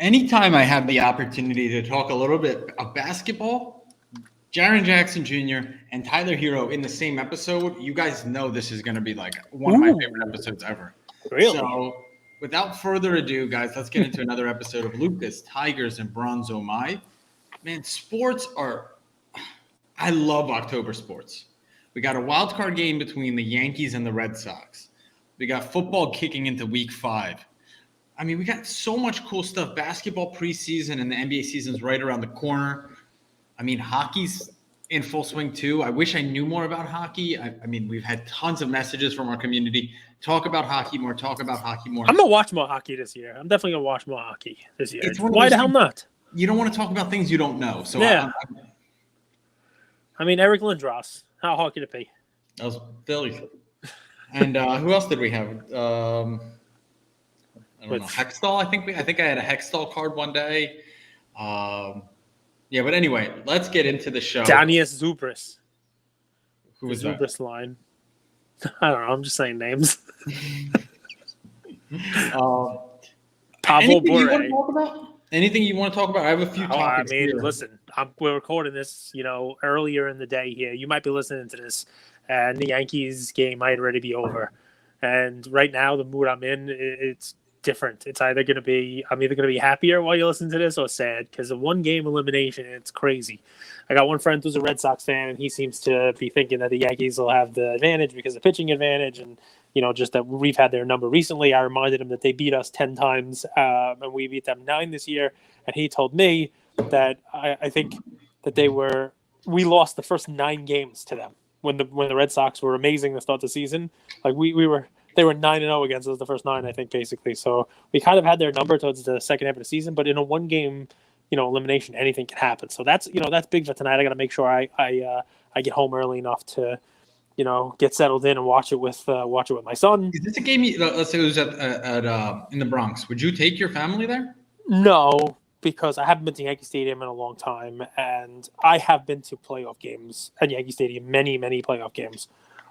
Anytime I have the opportunity to talk a little bit of basketball, Jaren Jackson Jr. and Tyler Herro in the same episode, you guys know this is going to be like one of my favorite Ooh, episodes ever. really? So, without further ado, guys, let's get into another episode of Lucas, Tigers, and Bronzo My. Man, sports are. I love October sports. We got a wild card game between the Yankees and the Red Sox. We got football kicking into week 5. I mean, we got so much cool stuff. Basketball preseason and the NBA season's right around the corner. I mean, hockey's in full swing too. I wish I knew more about hockey. I mean, we've had tons of messages from our community. Talk about hockey more. Talk about hockey more. I'm gonna watch more hockey this year. I'm definitely gonna watch more hockey this year. It's one of Why those the hell things not? you don't want to talk about things you don't know. So Yeah. I mean, Eric Lindros. How hard could it be? that was Philly. And who else did we have? I don't know. Hextall. I think I had a Hextall card one day. Yeah, but anyway, let's get into the show. Danius Zubris. Who was that? Zubris line. I don't know. I'm just saying names. Pavel Anything you want to Bure. talk about? Anything you want to talk about? I have a few topics here. Listen, we're recording this, earlier in the day here. You might be listening to this, and the Yankees game might already be over. And right now, the mood I'm in, it's different. It's I'm either going to be happier while you listen to this or sad, because a one-game elimination, it's crazy. I got one friend who's a Red Sox fan, and he seems to be thinking that the Yankees will have the advantage because of pitching advantage, and just that we've had their number recently. I reminded him that they beat us 10 times, and we beat them 9 this year. And he told me that I think that we lost the first 9 games to them when the Red Sox were amazing to start the season. Like they were 9-0 against us the first 9, I think, basically. So we kind of had their number towards the second half of the season, but in a one game, elimination, anything can happen. So that's big for tonight. I got to make sure I get home early enough to, get settled in and watch it with my son. Is this a game? Let's say it was at in the Bronx. Would you take your family there? No, because I haven't been to Yankee Stadium in a long time, and I have been to playoff games at Yankee Stadium, many, many playoff games.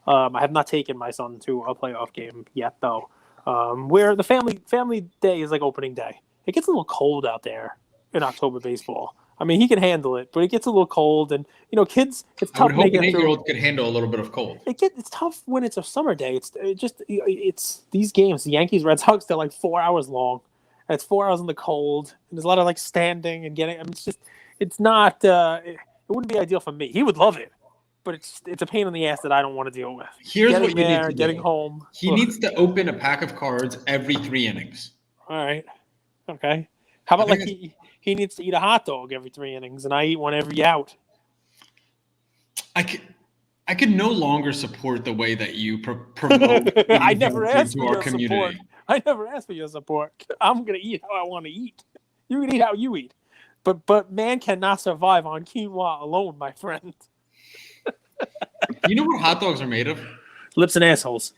I have not taken my son to a playoff game yet, though. Where the family day is like opening day. It gets a little cold out there in October baseball. I mean, he can handle it, but it gets a little cold, and kids. It's tough. I would hope an 8-year-old could handle a little bit of cold. It's tough when it's a summer day. It's these games. The Yankees Red Sox, they're like 4 hours long. And it's 4 hours in the cold, and there's a lot of like standing and getting. I mean, it's not. It wouldn't be ideal for me. He would love it, but it's a pain in the ass that I don't want to deal with. Here's what you need to do. Getting home. He needs to open a pack of cards every 3 innings. All right. Okay. How about he needs to eat a hot dog every 3 innings, and I eat one every out. I could no longer support the way that you promote. I never asked for your our community. Support. I never asked for your support. I'm gonna eat how I want to eat. You can eat how you eat, but man cannot survive on quinoa alone, my friend. You know what hot dogs are made of? Lips and assholes.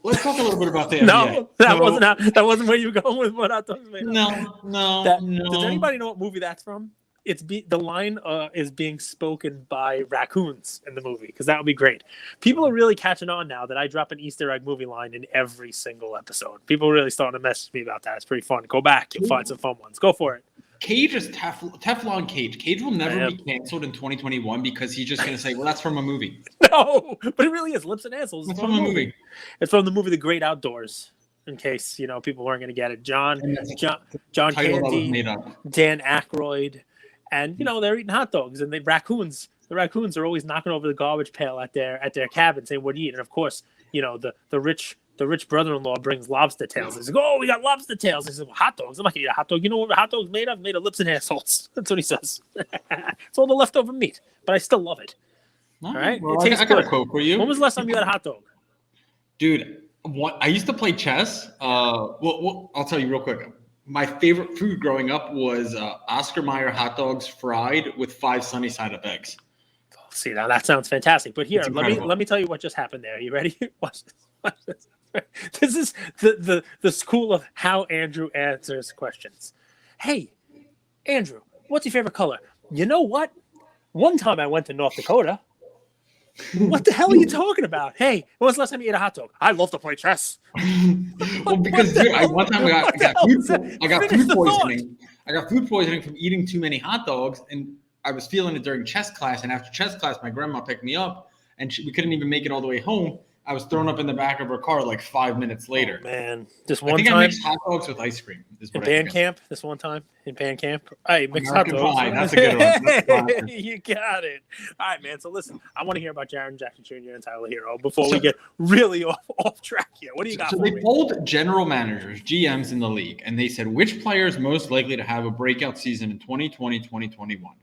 Let's talk a little bit about the NBA. No, that wasn't where you were going with what hot dogs made of. No. Does anybody know what movie that's from? The line is being spoken by raccoons in the movie, because that would be great. People are really catching on now that I drop an Easter egg movie line in every single episode. People are really starting to message me about that. It's pretty fun. Go back. You'll find some fun ones. Go for it. Cage is Teflon Cage. Cage will never be canceled in 2021 because he's just going to say, well, that's from a movie. No, but it really is. Lips and Assholes. It's from a movie. It's from the movie The Great Outdoors, in case, people weren't going to get it. John Candy, Dan Aykroyd. And they're eating hot dogs, and the raccoons are always knocking over the garbage pail at their cabin, saying, "What do you eat?" And of course, the rich brother-in-law brings lobster tails. He's like, "Oh, we got lobster tails." He says, well, "Hot dogs? I'm not gonna eat a hot dog. You know what a hot dog's made of? Made of lips and assholes." That's what he says. It's all the leftover meat, but I still love it. All right, well, I got a quote for you. When was the last time you had a hot dog? Dude, I used to play chess. Well, I'll tell you real quick. My favorite food growing up was Oscar Mayer hot dogs fried with 5 sunny side up eggs. See, now that sounds fantastic. But here, let me tell you what just happened there. You ready? Watch this. This is the school of how Andrew answers questions. Hey, Andrew, what's your favorite color? You know what? One time I went to North Dakota. What the hell are you talking about? Hey, when was the last time you ate a hot dog? I love to play chess. Well, because dude, one time I got food thought. poisoning. I got food poisoning from eating too many hot dogs, and I was feeling it during chess class. And after chess class, my grandma picked me up, and we couldn't even make it all the way home. I was thrown up in the back of her car like 5 minutes later. Oh, man, this I one think I time mixed hot dogs with ice cream. in band camp. This one time in band camp, I mixed hot American dogs. pie, that's a good one. That's classic. You got it. All right, man. So listen, I want to hear about Jaren Jackson Jr. and Tyler Herro before we get really off track here. What do you got? So for they me? polled general managers, GMs in the league, and they said which player is most likely to have a breakout season in 2020, 2021.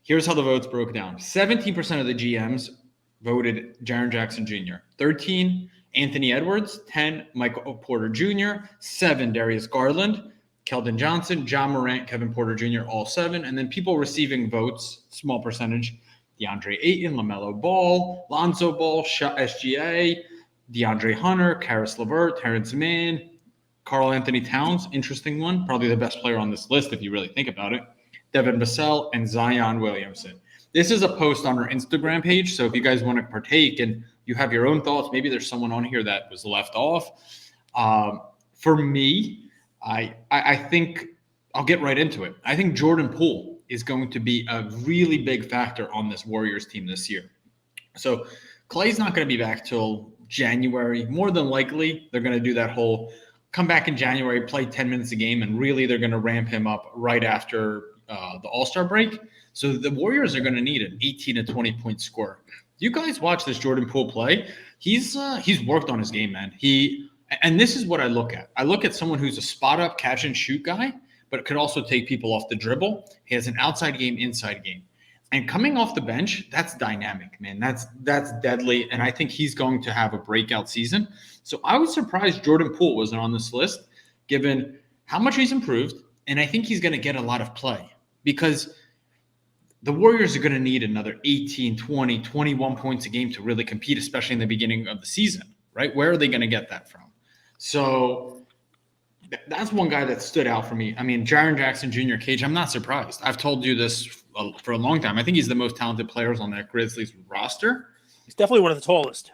Here's how the votes broke down. 17% of the GMs voted Jaren Jackson Jr. 13, Anthony Edwards. 10, Michael Porter Jr. 7, Darius Garland. Keldon Johnson, John Morant, Kevin Porter Jr., all 7. And then people receiving votes, small percentage, DeAndre Ayton, LaMelo Ball, Lonzo Ball, SGA, DeAndre Hunter, Karis LeVert, Terrence Mann, Karl Anthony Towns, interesting one, probably the best player on this list if you really think about it, Devin Vassell, and Zion Williamson. This is a post on our Instagram page, so if you guys want to partake and you have your own thoughts, maybe there's someone on here that was left off. For me, I think I'll get right into it. I think Jordan Poole is going to be a really big factor on this Warriors team this year. So Clay's not going to be back till January. More than likely, they're going to do that whole come back in January, play 10 minutes a game, and really they're going to ramp him up right after the All-Star break. So the Warriors are going to need an 18 to 20-point scorer. You guys watch this Jordan Poole play. He's worked on his game, man. And this is what I look at. I look at someone who's a spot-up catch-and-shoot guy, but could also take people off the dribble. He has an outside game, inside game. And coming off the bench, that's dynamic, man. That's deadly, and I think he's going to have a breakout season. So I was surprised Jordan Poole wasn't on this list, given how much he's improved, and I think he's going to get a lot of play because the Warriors are going to need another 18, 20, 21 points a game to really compete, especially in the beginning of the season, right? Where are they going to get that from? So that's one guy that stood out for me. I mean, Jaren Jackson Jr., Cage, I'm not surprised. I've told you this for a long time. I think he's the most talented players on that Grizzlies roster. He's definitely one of the tallest.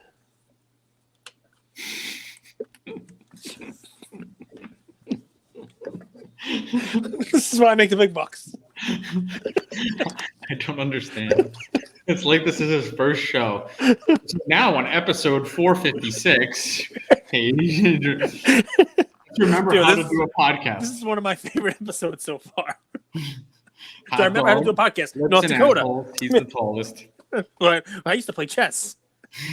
This is why I make the big bucks. I don't understand. It's like this is his first show. So now on episode 456, remember how to do a podcast. This is one of my favorite episodes so far. So I remember how to do a podcast. North Dakota. He's the tallest. But I used to play chess.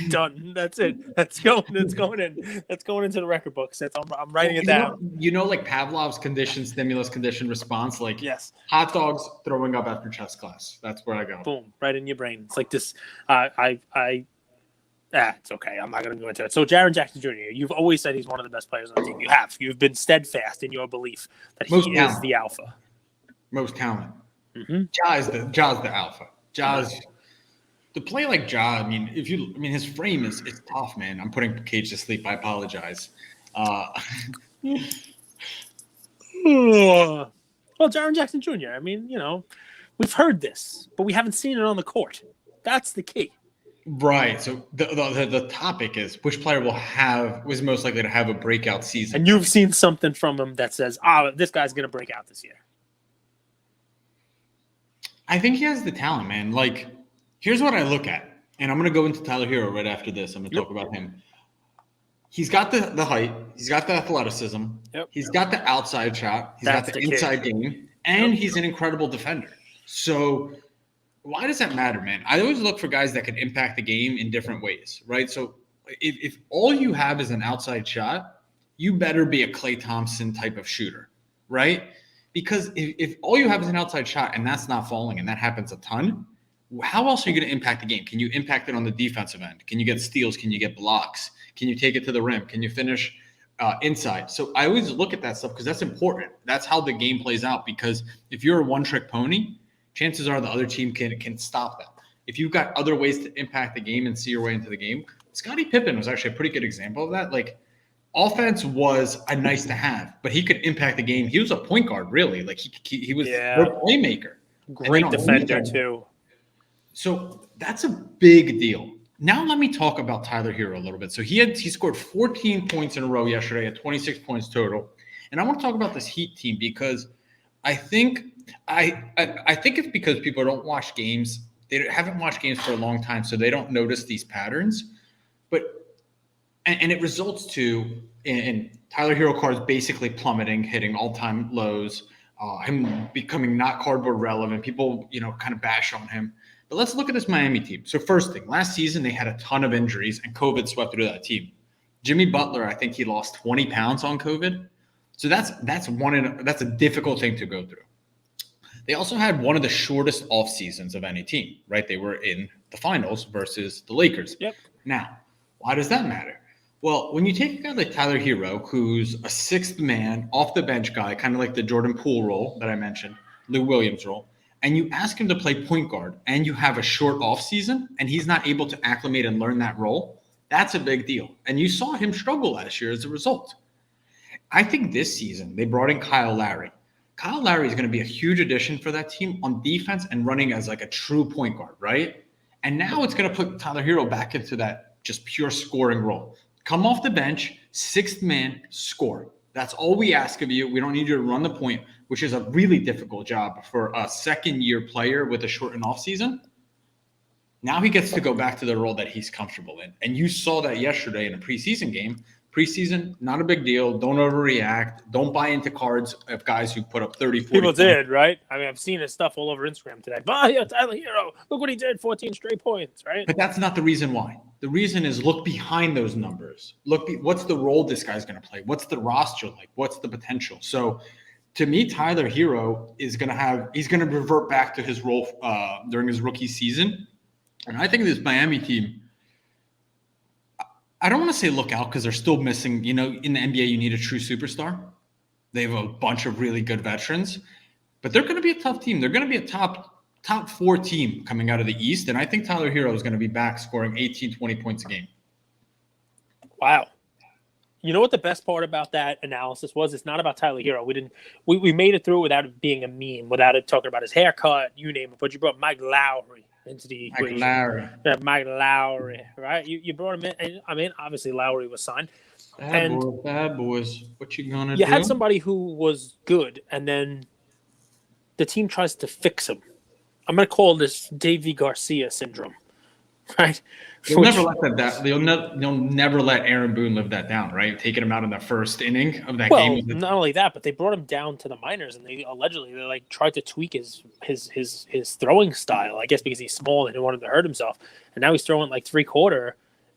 Done. That's it. That's going in. That's going into the record books. I'm writing it down. Like Pavlov's stimulus condition response. Like yes, hot dogs throwing up after chess class. That's where I go. Boom, right in your brain. It's like this. It's okay. I'm not going to go into it. So Jaren Jackson Jr., you've always said he's one of the best players on the team. You've been steadfast in your belief that he is the alpha. Most talent. Mm-hmm. Ja's the alpha. To play like Ja, his frame is tough, man. I'm putting Cage to sleep. I apologize. Well, Jaren Jackson Jr., we've heard this, but we haven't seen it on the court. That's the key. Right. So the topic is which player was most likely to have a breakout season. And you've seen something from him that says, this guy's going to break out this year. I think he has the talent, man. Like, here's what I look at. And I'm going to go into Tyler Herro right after this. I'm going to talk about him. He's got the height. He's got the athleticism. Yep. He's got the outside shot. He's got the inside game. And he's an incredible defender. So why does that matter, man? I always look for guys that can impact the game in different ways, right? So if all you have is an outside shot, you better be a Klay Thompson type of shooter, right? Because if all you have is an outside shot and that's not falling and that happens a ton, how else are you going to impact the game? Can you impact it on the defensive end? Can you get steals? Can you get blocks? Can you take it to the rim? Can you finish inside? So I always look at that stuff because that's important. That's how the game plays out, because if you're a one-trick pony, chances are the other team can stop that. If you've got other ways to impact the game and see your way into the game, Scottie Pippen was actually a pretty good example of that. Like, offense was a nice to have, but he could impact the game. He was a point guard, really. Like he was a playmaker. Great defender too. So that's a big deal. Now let me talk about Tyler Herro a little bit. So he scored 14 points in a row yesterday at 26 points total. And I want to talk about this Heat team because I think I think it's because people don't watch games. They haven't watched games for a long time, so they don't notice these patterns. But and it results to in Tyler Hero cards basically plummeting, hitting all-time lows, him becoming not cardboard relevant. People, kind of bash on him. But let's look at this Miami team. So first thing, last season they had a ton of injuries, and COVID swept through that team. Jimmy Butler, I think he lost 20 pounds on COVID. So that's a difficult thing to go through. They also had one of the shortest off seasons of any team, right? They were in the finals versus the Lakers. Yep. Now, why does that matter? Well, when you take a guy like Tyler Herro, who's a sixth man, off the bench guy, kind of like the Jordan Poole role that I mentioned, Lou Williams role, and you ask him to play point guard and you have a short off season and he's not able to acclimate and learn that role, that's a big deal. And you saw him struggle last year as a result. I think this season they brought in Kyle Lowry. Kyle Lowry is going to be a huge addition for that team on defense and running as like a true point guard, right? And now it's going to put Tyler Herro back into that just pure scoring role. Come off the bench, sixth man, score. That's all we ask of you. We don't need you to run the point, which is a really difficult job for a second-year player with a shortened offseason. Now he gets to go back to the role that he's comfortable in. And you saw that yesterday in a preseason game. Preseason, not a big deal. Don't overreact. Don't buy into cards of guys who put up 30, 40 People points. did, right? I mean, I've seen his stuff all over Instagram today. Tyler Herro, look what he did, 14 straight points, right? But that's not the reason why. The reason is look behind those numbers. What's the role this guy's going to play? What's the roster like? What's the potential? So to me, Tyler Herro he's going to revert back to his role during his rookie season. And I think this Miami team, I don't want to say look out because they're still missing, in the NBA, you need a true superstar. They have a bunch of really good veterans, but they're going to be a tough team. They're going to be a top four team coming out of the East. And I think Tyler Herro is going to be back scoring 18, 20 points a game. Wow. You know what the best part about that analysis was? It's not about Tyler Herro. We made it through without it being a meme, without it talking about his haircut, you name it. But you brought Mike Lowry into the equation. Mike Lowry, right? You brought him in. And, I mean, obviously Lowry was signed. Bad boys. What you gonna do? You had somebody who was good, and then the team tries to fix him. I'm going to call this Davey Garcia syndrome, right? They'll never let Aaron Boone live that down, right? Taking him out in the first inning of that game. Not only that, but they brought him down to the minors, and they like tried to tweak his throwing style. I guess because he's small and he wanted to hurt himself, and now he's throwing like 3/4,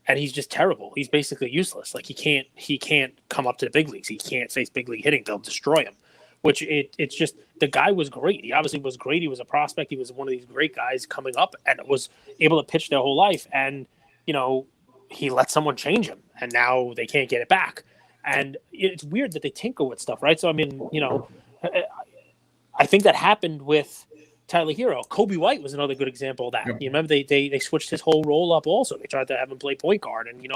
and he's just terrible. He's basically useless. Like he can't come up to the big leagues. He can't face big league hitting. They'll destroy him. Which it's just the guy was great. He obviously was great. He was a prospect. He was one of these great guys coming up and was able to pitch their whole life. And he let someone change him, and now they can't get it back. And it's weird that they tinker with stuff, right? So I mean, I think that happened with Tyler Herro. Kobe White was another good example of that. Yep. You remember they switched his whole role up. Also, they tried to have him play point guard, and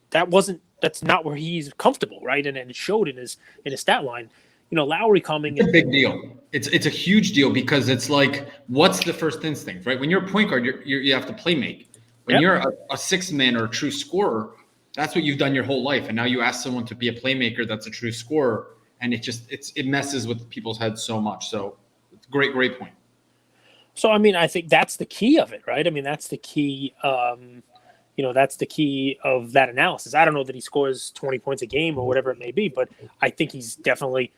that's not where he's comfortable, right? And it showed in his stat line. Lowry coming. It's a big deal. It's a huge deal because it's like, what's the first instinct, right? When you're a point guard, you have to play make. When you're a sixth man or a true scorer, that's what you've done your whole life. And now you ask someone to be a playmaker that's a true scorer, and it messes with people's heads so much. So it's a great point. So, I mean, I think that's the key of it, right? I mean, that's the key. That's the key of that analysis. I don't know that he scores 20 points a game or whatever it may be, but I think he's definitely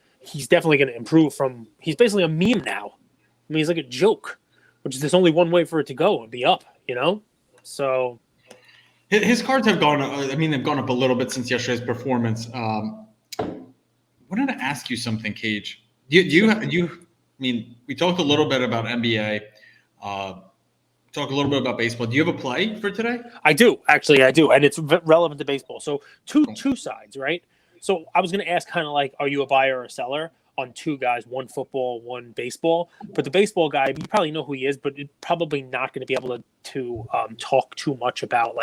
going to improve from. He's basically a meme now. I mean, he's like a joke, which is there's only one way for it to go and be up. So his cards have gone. They've gone up a little bit since yesterday's performance. I wanted to ask you something, Cage. We talked a little bit about NBA. Talk a little bit about baseball. Do you have a play for today? I do. Actually, I do. And it's relevant to baseball. So two sides, right? So I was going to ask kind of like, are you a buyer or a seller on two guys, one football, one baseball? But the baseball guy, you probably know who he is, but probably not going to be able to talk too much about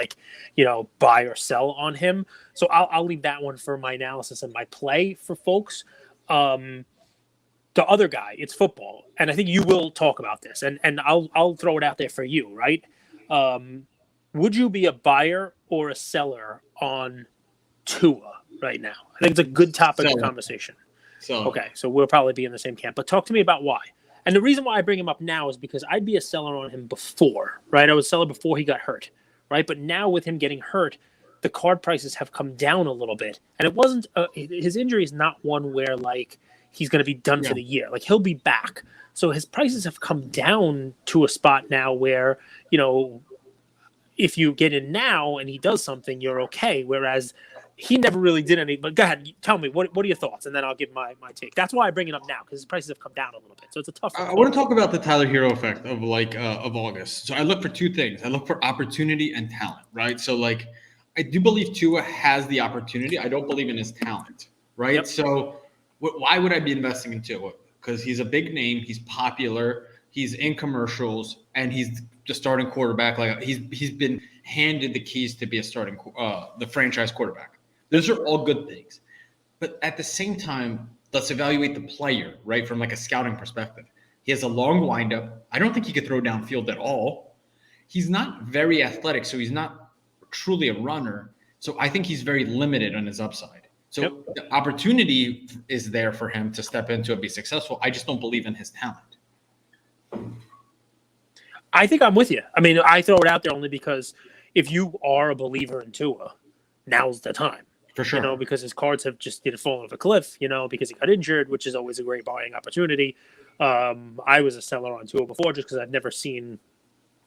buy or sell on him. So I'll leave that one for my analysis and my play for folks. the other guy, it's football, and I think you will talk about this, and I'll throw it out there for you, right? Would you be a buyer or a seller on Tua right now? I think it's a good topic of conversation. Okay, so we'll probably be in the same camp, but talk to me about why. And the reason why I bring him up now is because I'd be a seller on him before, right? I was a seller before he got hurt, right? But now with him getting hurt, the card prices have come down a little bit, and it wasn't his injury is not one where like he's going to be done for the year. Like he'll be back. So his prices have come down to a spot now where, you know, if you get in now and he does something, you're okay. Whereas he never really did any. But go ahead, tell me, what are your thoughts? And then I'll give my take. That's why I bring it up now, because his prices have come down a little bit. So it's a tough one. I want to talk about the Tyler Herro effect of of August. So I look for two things. I look for opportunity and talent, right? So like I do believe Tua has the opportunity. I don't believe in his talent, right? Yep. So why would I be investing in Tua? Because he's a big name, he's popular, he's in commercials, and he's the starting quarterback. Like he's been handed the keys to be a starting the franchise quarterback. Those are all good things. But at the same time, let's evaluate the player, right? From like a scouting perspective. He has a long windup. I don't think he could throw downfield at all. He's not very athletic, so he's not truly a runner. So I think he's very limited on his upside. So the opportunity is there for him to step into and be successful. I just don't believe in his talent. I think I'm with you. I mean, I throw it out there only because if you are a believer in Tua, now's the time. For sure. You know, because his cards have just fallen off a cliff, you know, because he got injured, which is always a great buying opportunity. I was a seller on Tua before just because I've never seen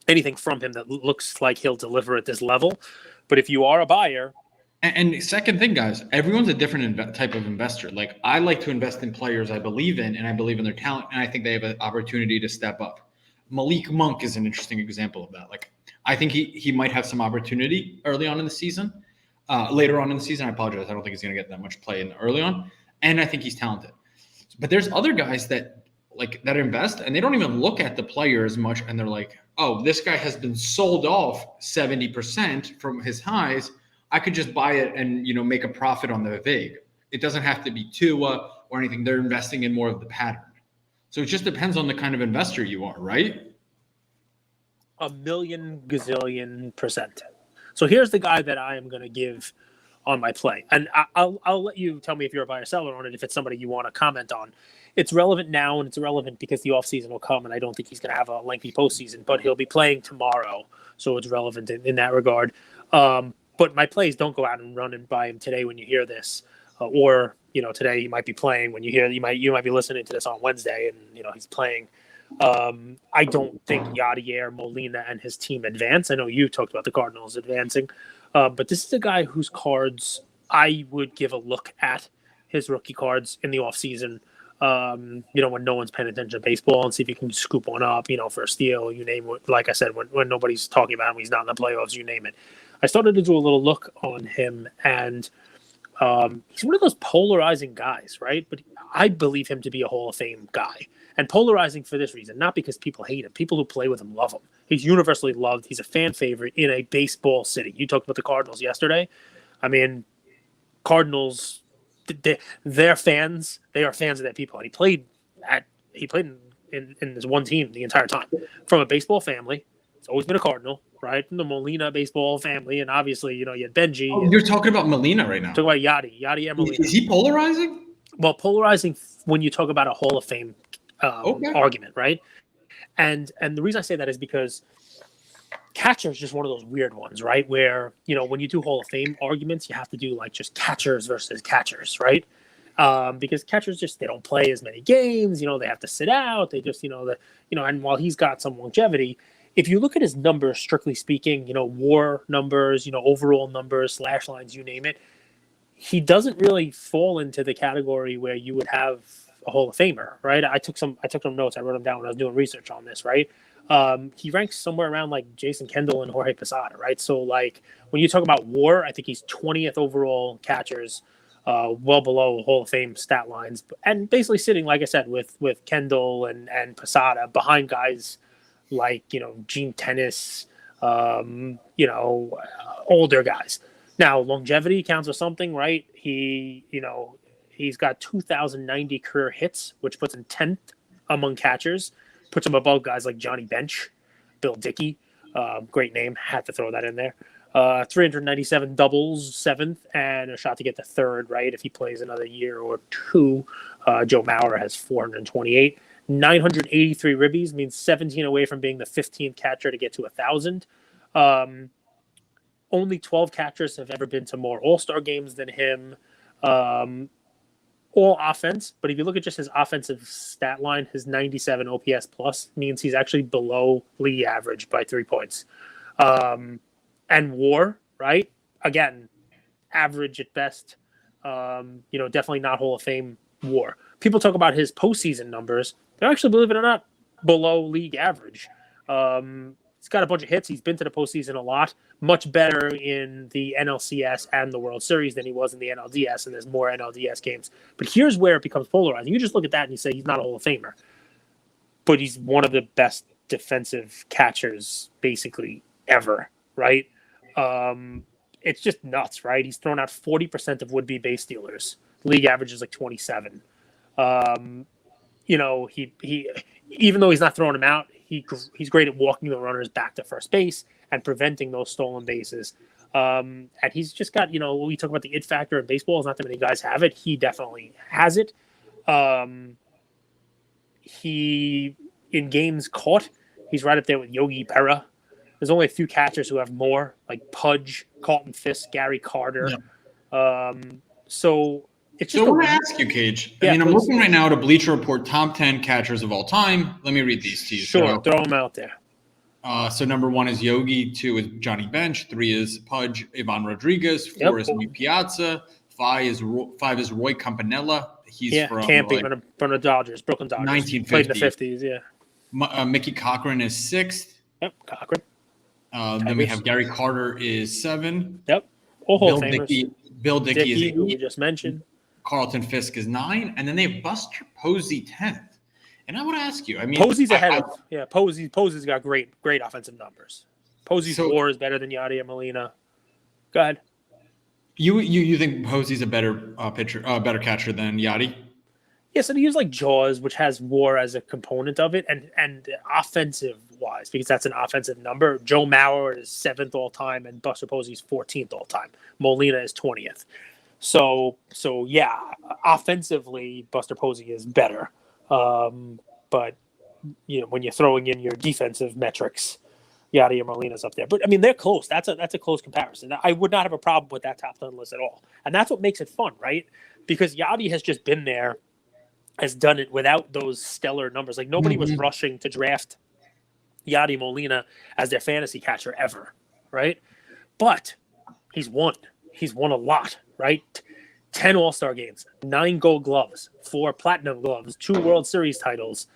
anything from him that looks like he'll deliver at this level. But if you are a buyer. And second thing, guys, everyone's a different type of investor. Like I like to invest in players I believe in, and I believe in their talent, and I think they have an opportunity to step up. Malik Monk is an interesting example of that. Like I think he might have some opportunity early on in the season. Later on in the season, I apologize. I don't think he's going to get that much play in early on, and I think he's talented. But there's other guys that invest, and they don't even look at the player as much, and they're like, "Oh, this guy has been sold off 70% from his highs. I could just buy it and make a profit on the VIG. It doesn't have to be Tua or anything. They're investing in more of the pattern. So it just depends on the kind of investor you are, right? 1,000,000 gazillion percent. So here's the guy that I am going to give on my play. And I'll let you tell me if you're a buyer or seller on it, if it's somebody you want to comment on. It's relevant now, and it's relevant because the offseason will come, and I don't think he's going to have a lengthy postseason, but he'll be playing tomorrow. So it's relevant in that regard. But my plays don't go out and run and buy him today when you hear this. Or today he might be playing when you might be listening to this on Wednesday and he's playing. I don't think Yadier Molina and his team advance. I know you talked about the Cardinals advancing, but this is a guy whose cards I would give a look at his rookie cards in the offseason, when no one's paying attention to baseball, and see if you can scoop one up, for a steal, you name it. Like I said, when nobody's talking about him, he's not in the playoffs, you name it. I started to do a little look on him, and he's one of those polarizing guys, right? But I believe him to be a Hall of Fame guy. And polarizing for this reason, not because people hate him. People who play with him love him. He's universally loved. He's a fan favorite in a baseball city. You talked about the Cardinals yesterday. I mean, Cardinals, they're fans. They are fans of their people. And he played in this one team the entire time. From a baseball family, it's always been a Cardinal, right? From the Molina baseball family. And obviously, you had Benji. Oh, you're talking about Molina right now. Talking about Yadier Molina. Is he polarizing? Well, polarizing when you talk about a Hall of Fame argument, right? And the reason I say that is because catcher is just one of those weird ones, right? Where, when you do Hall of Fame arguments, you have to do like just catchers versus catchers, right? Because catchers they don't play as many games, they have to sit out. They just, and while he's got some longevity, if you look at his numbers, strictly speaking, WAR numbers, overall numbers, slash lines, you name it, he doesn't really fall into the category where you would have a Hall of Famer, right? I took some notes. I wrote them down when I was doing research on this, right? He ranks somewhere around like Jason Kendall and Jorge Posada, right? So like when you talk about WAR, I think he's 20th overall catchers, well below Hall of Fame stat lines, and basically sitting, like I said, with Kendall and Posada behind guys like Gene Tennis, older guys. Now longevity counts for something, right? He He's got 2,090 career hits, which puts him 10th among catchers. Puts him above guys like Johnny Bench, Bill Dickey. Great name. Had to throw that in there. 397 doubles, 7th, and a shot to get to 3rd, right? If he plays another year or 2. Joe Mauer has 428. 983 ribbies means 17 away from being the 15th catcher to get to 1,000. Only 12 catchers have ever been to more All-Star games than him. All offense, but if you look at just his offensive stat line, his 97 OPS plus means he's actually below league average by 3 points. And WAR, right? Again, average at best. Definitely not Hall of Fame WAR. People talk about his postseason numbers. They're actually, believe it or not, below league average. He's got a bunch of hits. He's been to the postseason a lot. Much better in the NLCS and the World Series than he was in the NLDS, and there's more NLDS games. But here's where it becomes polarizing. You just look at that and you say he's not a Hall of Famer. But he's one of the best defensive catchers, basically, ever, right? It's just nuts, right? He's thrown out 40% of would-be base stealers. League average is like 27. He even though he's not throwing them out, he's great at walking the runners back to first base and preventing those stolen bases. And he's just got, we talk about the it factor in baseball. Not that many guys have it. He definitely has it. He, in games caught, he's right up there with Yogi Berra. There's only a few catchers who have more, like Pudge, Carlton Fisk, Gary Carter. Yeah. So it's just. So I want to ask you, Cage. I'm looking right now at a Bleacher Report top 10 catchers of all time. Let me read these to you. Sure, throw them out there. So number 1 is Yogi, 2 is Johnny Bench, 3 is Pudge, Ivan Rodriguez, 4 is Luis Piazza, 5 is Roy Campanella. He's from the Dodgers, Brooklyn Dodgers. 1950. Played in the 50s, yeah. Mickey Cochran is 6th. Yep, Cochran. Then we have Gary Carter is 7. Yep. All Hall of Famers. Bill Dickey is 8. Who we just mentioned. Carlton Fisk is 9. And then they have Buster Posey 10th. And I want to ask you, Posey's ahead of. Yeah, Posey's got great offensive numbers. Posey's WAR is better than Yadier Molina. Go ahead. You think Posey's a better better catcher than Yadi? Yeah, so they use like Jaws, which has WAR as a component of it, and offensive wise, because that's an offensive number. Joe Mauer is 7th all time, and Buster Posey's 14th all time. Molina is 20th. So yeah, offensively, Buster Posey is better. But when you're throwing in your defensive metrics, Yadier Molina's up there. But they're close. That's a close comparison. I would not have a problem with that top 10 list at all. And that's what makes it fun, right? Because Yadi has just been there, has done it without those stellar numbers. Like nobody was rushing to draft Yadier Molina as their fantasy catcher ever, right? But he's won. He's won a lot, right? 10 All-Star games, 9 Gold Gloves, 4 Platinum Gloves, 2 World Series titles,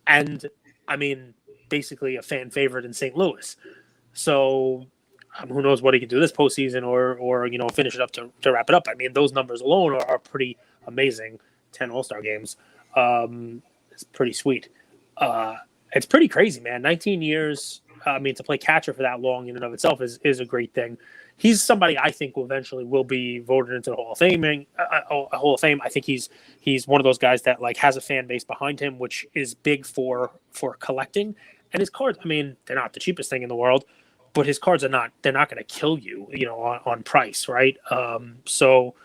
and basically a fan favorite in St. Louis. So who knows what he can do this postseason or finish it up to wrap it up. Those numbers alone are pretty amazing. 10 All-Star games. It's pretty sweet. It's pretty crazy, man. 19 years. To play catcher for that long in and of itself is a great thing. He's somebody I think will be voted into the Hall of Fame. Hall of Fame. I think he's one of those guys that has a fan base behind him, which is big for collecting. And his cards, they're not the cheapest thing in the world, but his cards they're not going to kill you, on price, right? So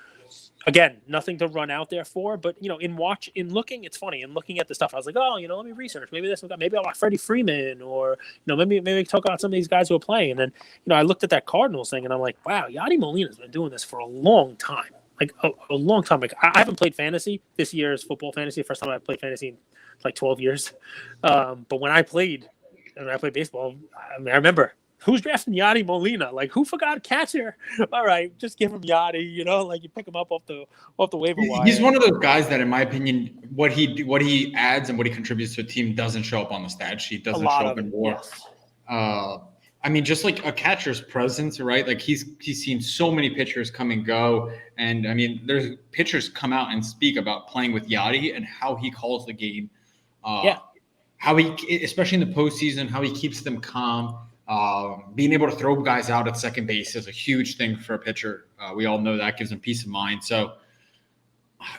again, nothing to run out there for, but in looking, it's funny. In looking at the stuff, I was like, let me research. Maybe maybe I'll watch Freddie Freeman, or maybe talk about some of these guys who are playing. And then I looked at that Cardinals thing, and I'm like, wow, Yadier Molina's been doing this for a long time, a long time. I haven't played fantasy. This year is football fantasy. First time I've played fantasy in 12 years. But when I played baseball, I remember. Who's drafting Yadier Molina? Who forgot a catcher? All right, just give him Yadi. You pick him up off the waiver wire. He's one of those guys that, in my opinion, what he adds and what he contributes to a team doesn't show up on the stat sheet. Doesn't show up in WAR. Yes. Just like a catcher's presence, right? He's seen so many pitchers come and go, and there's pitchers come out and speak about playing with Yadi and how he calls the game. How he, especially in the postseason, how he keeps them calm. Being able to throw guys out at second base is a huge thing for a pitcher. We all know that gives him peace of mind. So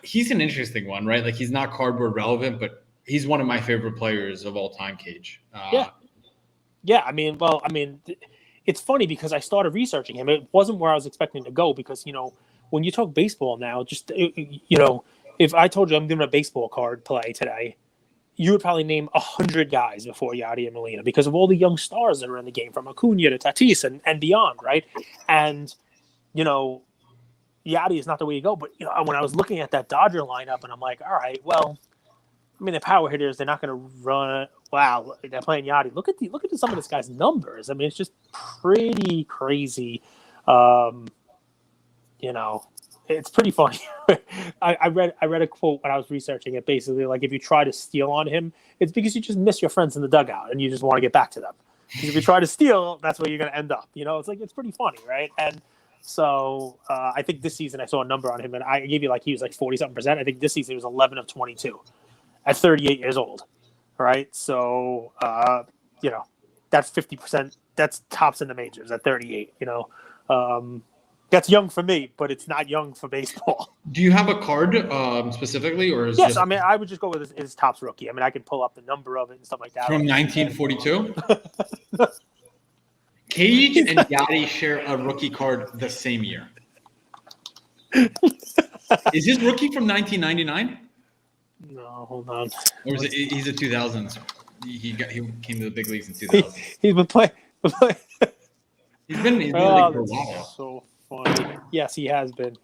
he's an interesting one, right? Like he's not cardboard relevant, but he's one of my favorite players of all time, Cage. Yeah. I mean, it's funny because I started researching him. It wasn't where I was expecting to go because, when you talk baseball now, just, if I told you I'm doing a baseball card play today, you would probably name 100 guys before Yadier Molina because of all the young stars that are in the game, from Acuna to Tatis and beyond, right? And, Yadi is not the way you go. But, when I was looking at that Dodger lineup and I'm like, all right, well, I mean, the power hitters, they're not going to run. Wow, they're playing Yadi. Look at some of this guy's numbers. I mean, it's just pretty crazy. It's pretty funny. I read a quote when I was researching it. Basically, like if you try to steal on him, it's because you just miss your friends in the dugout and you just want to get back to them. Because if you try to steal, that's where you're going to end up. It's pretty funny, right? And so I think this season I saw a number on him, and I gave you he was 40-something%. I think this season he was 11 of 22 at 38 years old, right? So that's 50%. That's tops in the majors at 38. That's young for me, but it's not young for baseball. Do you have a card specifically, or is yes? I mean, I would just go with his tops rookie. I mean, I could pull up the number of it and stuff like that. From 1942. Cage and Yadi share a rookie card the same year. Is his rookie from 1999? No, hold on. Or is it? He's a 2000s. He came to the big leagues in 2000. He's been playing. He's been in the league for a while. So funny. Yes, he has been.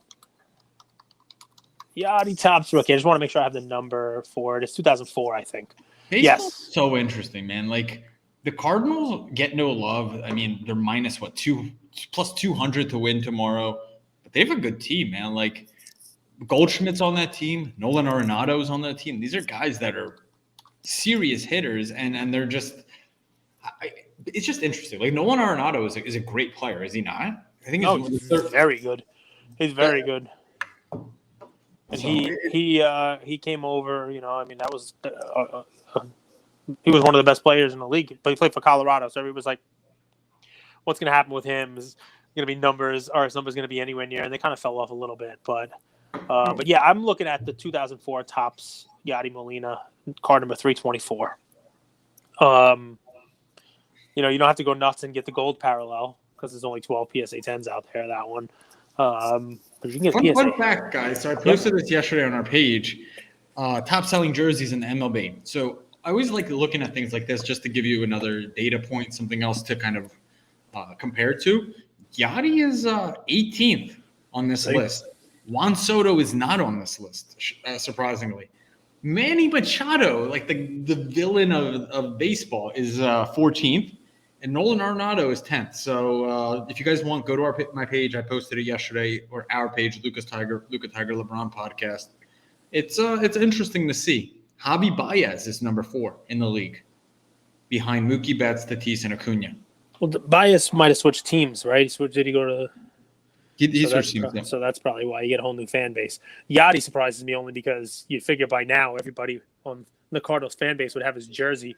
Yadi tops rookie. I just want to make sure I have the number for it. It's 2004, I think. Baseball's so interesting, man. Like the Cardinals get no love. I mean, they're minus plus 200 to win tomorrow, but they have a good team, man. Like Goldschmidt's on that team, Nolan Arenado's on that team. These are guys that are serious hitters, and they're just. It's just interesting. Like Nolan Arenado is a great player, is he not? I think he's very good. He's very good. And he came over. I mean, that was he was one of the best players in the league. But he played for Colorado, so everybody was like, "What's going to happen with him? Is going to be numbers? Are his numbers going to be anywhere near?" And they kind of fell off a little bit. But yeah, I'm looking at the 2004 tops Yadier Molina card number 324. You don't have to go nuts and get the gold parallel because there's only 12 PSA 10s out there. That one. But you can get PSA. Fun fact, guys. So I posted this yesterday on our page. Top selling jerseys in the MLB. So I always like looking at things like this just to give you another data point, something else to kind of compare to. Yachty is 18th on this list. Juan Soto is not on this list, surprisingly. Manny Machado, like the villain of baseball, is 14th. And Nolan Arenado is 10th. So if you guys want, go to my page. I posted it yesterday, or our page, Luca Tiger LeBron podcast. It's interesting to see. Javi Baez is number 4 in the league, behind Mookie Betts, Tatis, and Acuna. Well, Baez might have switched teams, right? Did he go to? He switched teams. Yeah. So that's probably why you get a whole new fan base. Yachty surprises me only because you figure by now everybody on the Cardinals fan base would have his jersey.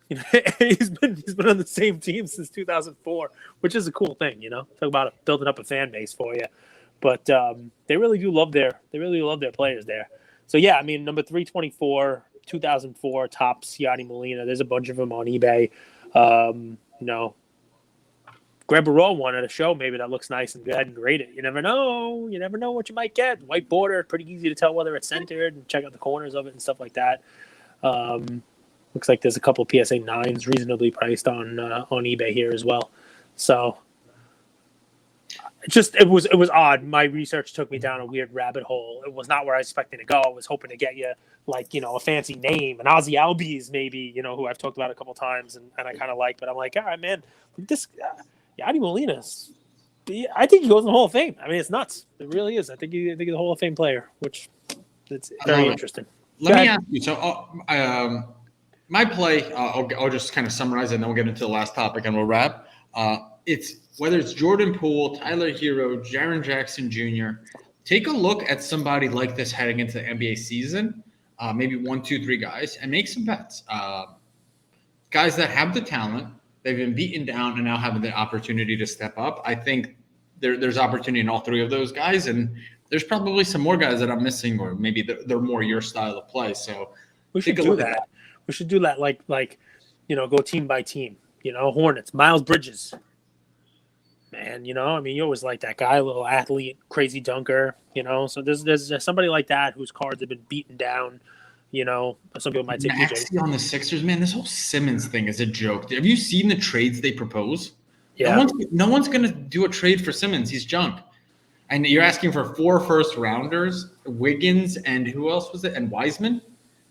He's been on the same team since 2004, which is a cool thing, Talk about building up a fan base for you. But they really do love their players there. So yeah, I mean, number 324, 2004 tops Yadier Molina. There's a bunch of them on eBay. Grab a raw one at a show maybe that looks nice and go ahead and grade it. You never know. You never know what you might get. White border, pretty easy to tell whether it's centered, and check out the corners of it and stuff like that. Looks like there's a couple of PSA 9s reasonably priced on eBay here as well. So it was odd. My research took me down a weird rabbit hole. It was not where I was expecting to go. I was hoping to get you a fancy name, an Ozzy Albies maybe, who I've talked about a couple of times and I kind of like. But I'm like, all right, man, this Yadier Molina, I think he goes in the Hall of Fame. I mean, it's nuts. It really is. I think he's a Hall of Fame player, which it's very interesting. Let me ask you. So, my play, I'll just kind of summarize it, and then we'll get into the last topic, and we'll wrap. It's whether it's Jordan Poole, Tyler Herro, Jaren Jackson Jr. Take a look at somebody like this heading into the NBA season, maybe 1, 2, 3 guys, and make some bets. Guys that have the talent, they've been beaten down, and now have the opportunity to step up. I think there's opportunity in all 3 of those guys, and there's probably some more guys that I'm missing, or maybe they're more your style of play. So We should take a do look at that. We should do that like go team by team. Hornets, Miles Bridges. Man, I mean, you always like that guy, little athlete, crazy dunker. So there's somebody like that whose cards have been beaten down. Some people might say PJ. Maxey on the Sixers, man. This whole Simmons thing is a joke. Have you seen the trades they propose? Yeah. No one's gonna do a trade for Simmons. He's junk. And you're asking for 4 first-rounders, Wiggins, and who else was it? And Wiseman?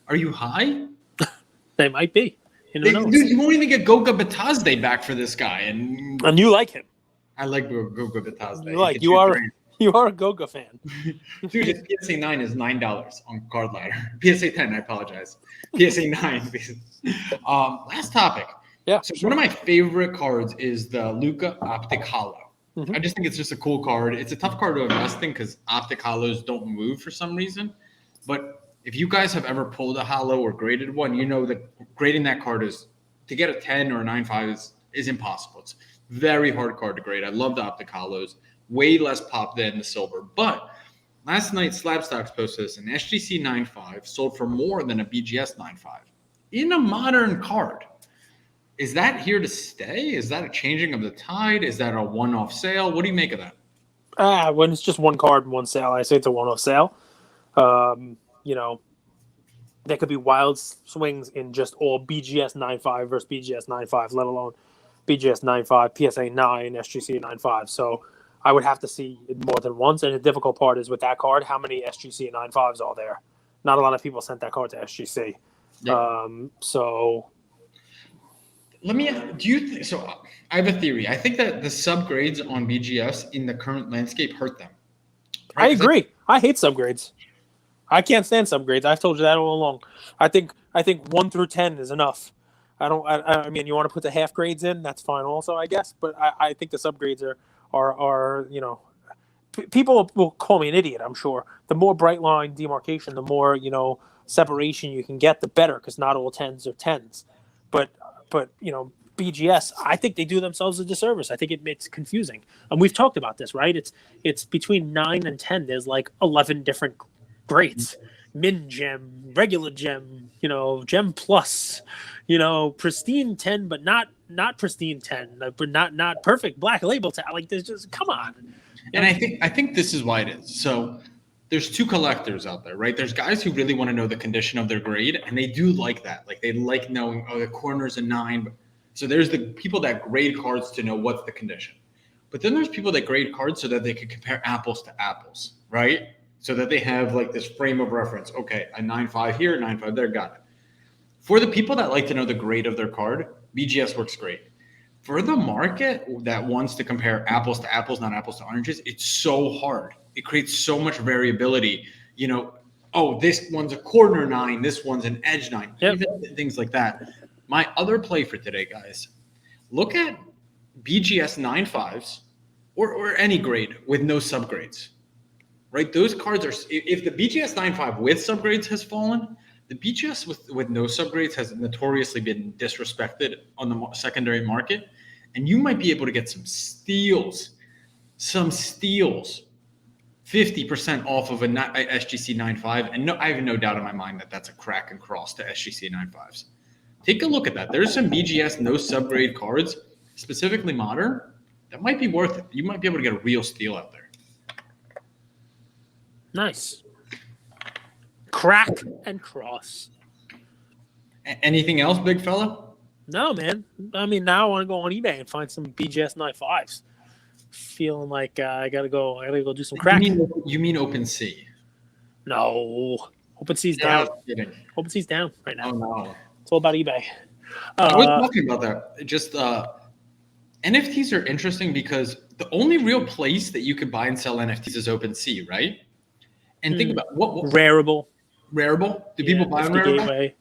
Are you high? They might be. Dude, you won't even get Goga Batazde back for this guy. And you like him. I like Goga Batazde. You are a Goga fan. Dude, his PSA 9 is $9 on Card Ladder. PSA 10, I apologize. PSA 9. Last topic. Yeah. So one of my favorite cards is the Luka Optic Hollow. Mm-hmm. I just think it's just a cool card. It's a tough card to invest in because Optic Hollows don't move for some reason. But if you guys have ever pulled a hollow or graded one, you know that grading that card is to get a 10 or a 9.5 is impossible. It's very hard card to grade. I love the Optic Hollows. Way less pop than the silver. But last night, Slabstocks posted this. An SGC 9.5 sold for more than a BGS 9.5 in a modern card. Is that here to stay? Is that a changing of the tide? Is that a one-off sale? What do you make of that? When it's just one card and one sale, I say it's a one-off sale. There could be wild swings in just all BGS 9.5 versus BGS 9.5, let alone BGS 9.5, PSA 9, SGC 9.5. So I would have to see it more than once. And the difficult part is with that card, how many SGC 9.5s are there? Not a lot of people sent that card to SGC. Yep. So let me. Do you think so? I have a theory. I think that the subgrades on BGS in the current landscape hurt them. Right? I agree. I hate subgrades. I can't stand subgrades. I've told you that all along. I think 1 through 10 is enough. I mean, you want to put the half grades in, that's fine also, I guess. But I think the subgrades are people will call me an idiot, I'm sure. The more bright line demarcation, the more, separation you can get, the better, because not all 10s are 10s. But BGS, I think they do themselves a disservice. I think it's confusing. And we've talked about this, right? It's between 9 and 10. There's like 11 different grades. Min gem, regular gem, gem plus, pristine 10, but not pristine 10, but not perfect black label 10. Like, there's just, come on. And I think this is why it is. So there's 2 collectors out there, right? There's guys who really want to know the condition of their grade, and they do like that. Like, they like knowing, the corner's a 9. So there's the people that grade cards to know what's the condition. But then there's people that grade cards so that they can compare apples to apples, right? So that they have like this frame of reference. Okay, a 9.5 here, 9.5 there, got it. For the people that like to know the grade of their card, BGS works great. For the market that wants to compare apples to apples, not apples to oranges, it's so hard. It creates so much variability. This one's a corner 9, this one's an edge 9, even things like that. My other play for today, guys, look at BGS 9.5s or any grade with no subgrades, right? Those cards are, if the BGS 9.5 with subgrades has fallen, the BGS with no subgrades has notoriously been disrespected on the secondary market, and you might be able to get some steals, 50% off of a SGC 9.5, and I have no doubt in my mind that that's a crack and cross to SGC 9.5s. Take a look at that. There's some BGS no subgrade cards, specifically modern, that might be worth it. You might be able to get a real steal out there. Nice. Crack and cross. Anything else, big fella? No, man. I mean, now I want to go on eBay and find some BGS 9.5s. Feeling like I gotta go do some cracking. You mean OpenSea? No. OpenSea's down. OpenSea's down right now. Oh no. It's all about eBay. I was talking about that. Just NFTs are interesting because the only real place that you could buy and sell NFTs is OpenSea, right? And think about what Rarible. Rarible? Do people buy on Rarible? Gateway.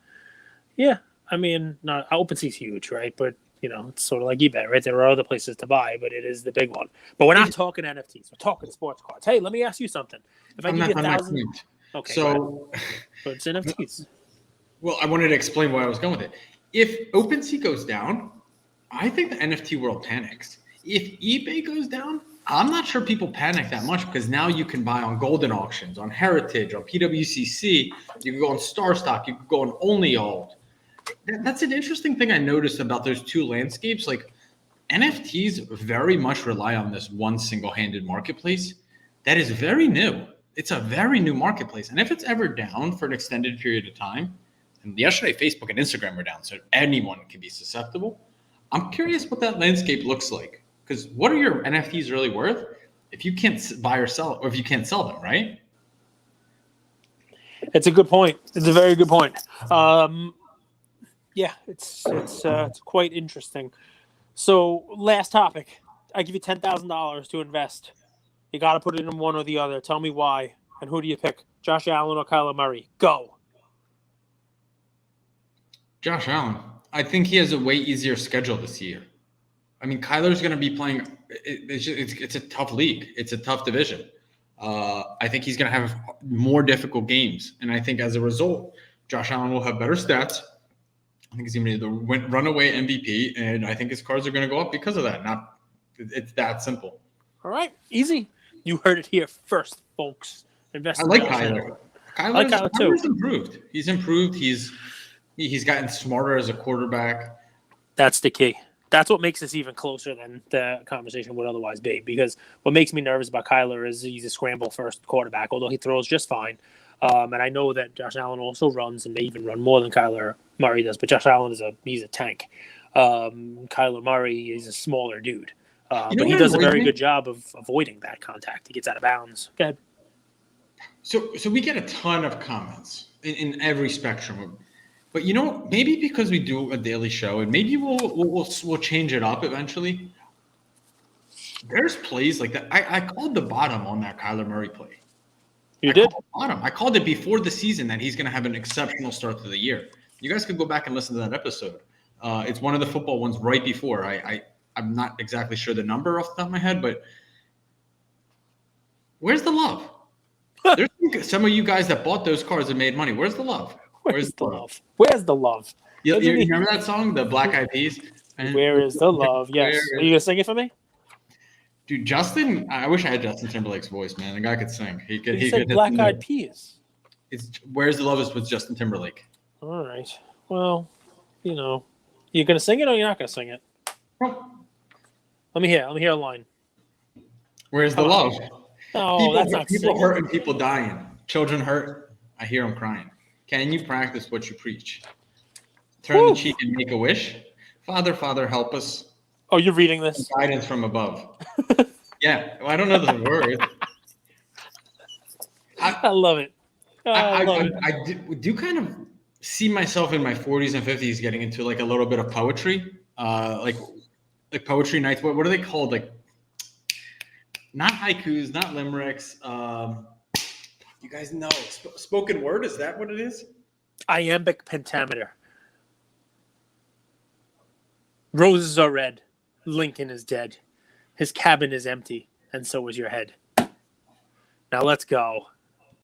Yeah. I mean, not OpenSea's huge, right? But it's sort of like eBay, right? There are other places to buy, but it is the big one. But we're not talking NFTs. We're talking sports cards. Hey, let me ask you something. If I give you 1,000, okay, so but it's NFTs. Well, I wanted to explain why I was going with it. If OpenSea goes down, I think the NFT world panics. If eBay goes down, I'm not sure people panic that much because now you can buy on Golden Auctions, on Heritage, on PWCC. You can go on Star Stock. You can go on Only Alt. That's an interesting thing I noticed about those two landscapes. Like NFTs very much rely on this one single-handed marketplace that is very new. It's a very new marketplace. And if it's ever down for an extended period of time, and yesterday Facebook and Instagram were down, so anyone can be susceptible. I'm curious what that landscape looks like. Because what are your NFTs really worth if you can't buy or sell, or if you can't sell them, right? It's a good point. It's a very good point. Yeah, it's quite interesting. So, last topic. I give you $10,000 to invest. You got to put it in one or the other. Tell me why. And who do you pick? Josh Allen or Kyler Murray? Go. Josh Allen. I think he has a way easier schedule this year. I mean, Kyler's going to be playing. It's a tough league. It's a tough division. I think he's going to have more difficult games. And I think as a result, Josh Allen will have better stats. I think he's going to be the runaway MVP. And I think his cards are going to go up because of that. It's that simple. All right. Easy. You heard it here first, folks. Invest. I like Kyler. Kyler's improved. He's improved. He's gotten smarter as a quarterback. That's the key. That's what makes this even closer than the conversation would otherwise be. Because what makes me nervous about Kyler is he's a scramble first quarterback, although he throws just fine. And I know that Josh Allen also runs and may even run more than Kyler Murray does. But Josh Allen he's a tank. Kyler Murray is a smaller dude. But he does a very good job of avoiding that contact. He gets out of bounds. Go ahead. So we get a ton of comments in every spectrum. But maybe because we do a daily show, and maybe we'll change it up eventually. There's plays like that. I called the bottom on that Kyler Murray play. You did? Bottom. I called it before the season that he's going to have an exceptional start to the year. You guys could go back and listen to that episode. It's one of the football ones right before. I'm not exactly sure the number off the top of my head, but where's the love? There's some of you guys that bought those cards and made money. Where's the love? Where's the love? Where's the love? You remember that song, the Black Eyed Peas? Where is the love? Yes. Are you gonna sing it for me? Dude, Justin. I wish I had Justin Timberlake's voice, man. The guy could sing. He said Black Eyed Peas. It's Where's the Love is with Justin Timberlake. All right. Well, you're gonna sing it or you're not gonna sing it. Let me hear a line. Where's the love? No, that's not people singing. hurt and people dying. Children hurt. I hear them crying. Can you practice what you preach? Turn the cheek and make a wish. Father, Father, help us. Oh, you're reading this? Guidance from above. Yeah, well, I don't know the words. I love it. I do kind of see myself in my 40s and 50s getting into like a little bit of poetry, like poetry nights. What are they called? Like not haikus, not limericks. You guys know spoken word. Is that what it is? Iambic pentameter. Roses are red. Lincoln is dead. His cabin is empty, and so is your head. Now let's go.